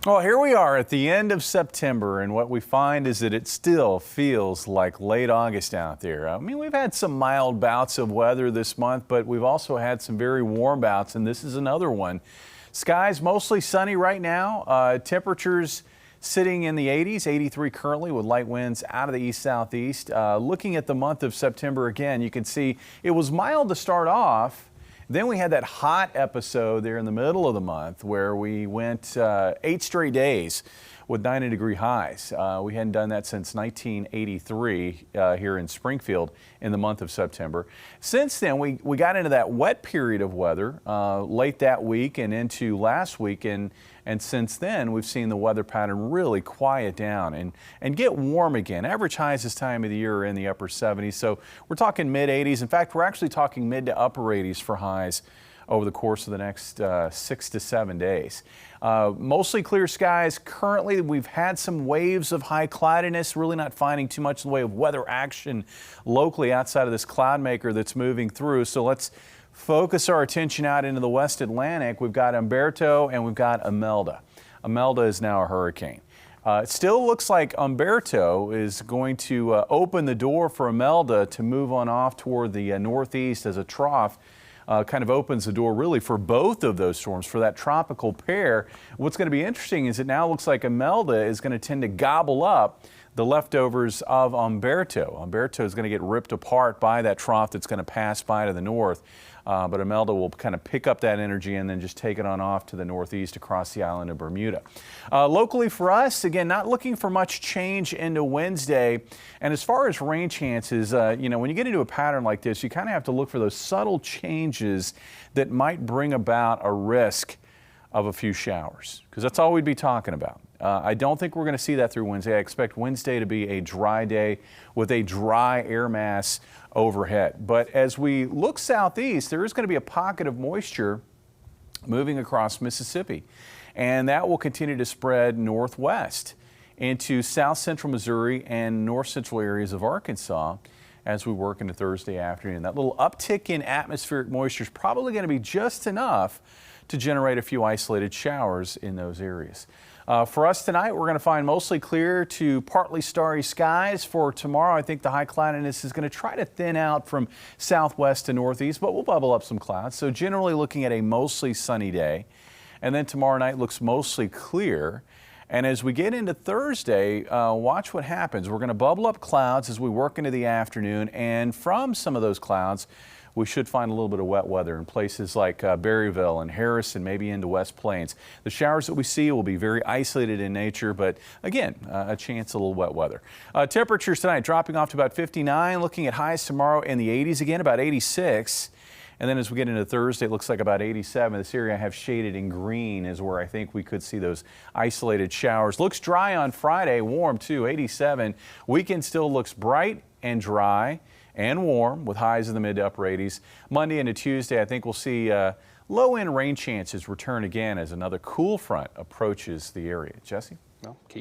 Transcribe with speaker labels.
Speaker 1: Well, here we are at the end of September, and what we find is that it still feels like late August out there. I mean, we've had some mild bouts of weather this month, but we've also had some very warm bouts, and this is another one. Skies mostly sunny right now. Temperatures sitting in the 80s, 83 currently, with light winds out of the east-southeast. Looking at the month of September again, you can see it was mild to start off. Then we had that hot episode there in the middle of the month where we went 8 straight days with 90-degree highs. We hadn't done that since 1983 here in Springfield in the month of September. Since then, we got into that wet period of weather late that week and into last week. And since then, we've seen the weather pattern really quiet down and get warm again. Average highs this time of the year are in the upper 70s, so we're talking mid-80s. In fact, we're actually talking mid to upper 80s for highs over the course of the next 6 to 7 days. Mostly clear skies. Currently, we've had some waves of high cloudiness, really not finding too much in the way of weather action locally outside of this cloud maker that's moving through. So let's focus our attention out into the West Atlantic. We've got Umberto and we've got Imelda. Imelda is now a hurricane. It still looks like Umberto is going to open the door for Imelda to move on off toward the northeast as a trough. Kind of opens the door really for both of those storms, for that tropical pair. What's going to be interesting is it now looks like Imelda is going to tend to gobble up the leftovers of Umberto. Umberto is going to get ripped apart by that trough that's going to pass by to the north. But Imelda will kind of pick up that energy and then just take it on off to the northeast across the island of Bermuda. Locally for us, again, not looking for much change into Wednesday. And as far as rain chances, you know, when you get into a pattern like this, you kind of have to look for those subtle changes that might bring about a risk of a few showers, because that's all we'd be talking about. I don't think we're going to see that through Wednesday. I expect Wednesday to be a dry day with a dry air mass overhead. But as we look southeast, there is going to be a pocket of moisture moving across Mississippi, and that will continue to spread northwest into south central Missouri and north central areas of Arkansas as we work into Thursday afternoon. That little uptick in atmospheric moisture is probably going to be just enough to generate a few isolated showers in those areas. For us tonight, we're going to find mostly clear to partly starry skies. For tomorrow, I think the high cloudiness is going to try to thin out from southwest to northeast, but we'll bubble up some clouds. So generally looking at a mostly sunny day. And then tomorrow night looks mostly clear. And as we get into Thursday, watch what happens. We're going to bubble up clouds as we work into the afternoon. And from some of those clouds, we should find a little bit of wet weather in places like Berryville and Harrison, maybe into West Plains. The showers that we see will be very isolated in nature, but again, a chance of a little wet weather. Temperatures tonight dropping off to about 59, looking at highs tomorrow in the 80s again, about 86. And then as we get into Thursday, it looks like about 87. This area I have shaded in green is where I think we could see those isolated showers. Looks dry on Friday, warm too, 87. Weekend still looks bright and dry and warm with highs in the mid to upper 80s. Monday into Tuesday, I think we'll see low-end rain chances return again as another cool front approaches the area. Jesse?
Speaker 2: Well, keep